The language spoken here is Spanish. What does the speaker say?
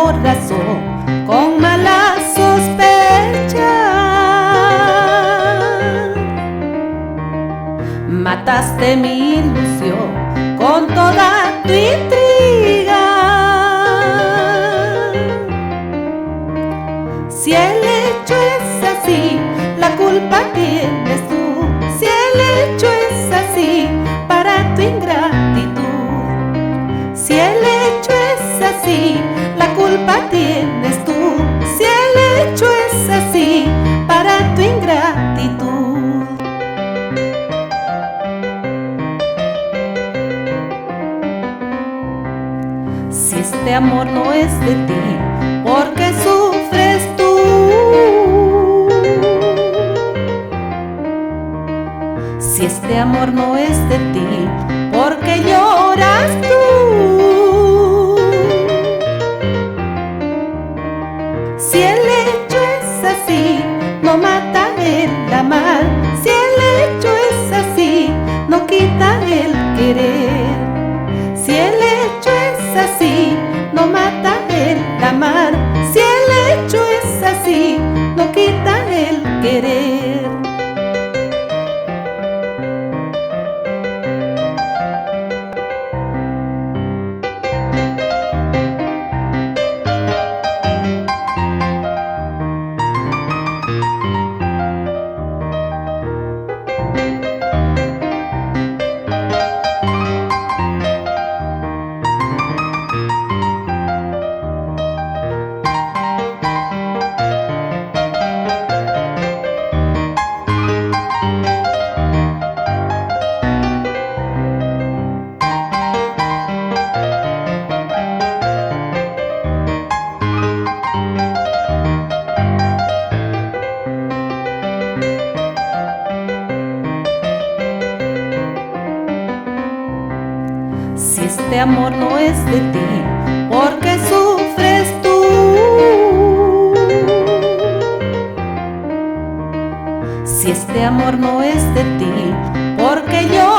corazón con mala sospecha. Mataste mi ilusión con toda tu intriga. Si el hecho es así, la culpa tienes tú. Si el hecho es así, para tu ingratitud. Si el hecho es así, la culpa tienes tú. Si el hecho es así, para tu ingratitud. Si este amor no es de ti, ¿por qué sufres tú? Si este amor no es de ti, ¿por qué lloras tú? Si el hecho es así, no mata el amar. Si el hecho es así, no quita el querer. Si el hecho es así, no mata el amar. Si el hecho es así, no quita el querer. Si este amor no es de ti, ¿por qué sufres tú? Si este amor no es de ti, ¿por qué yo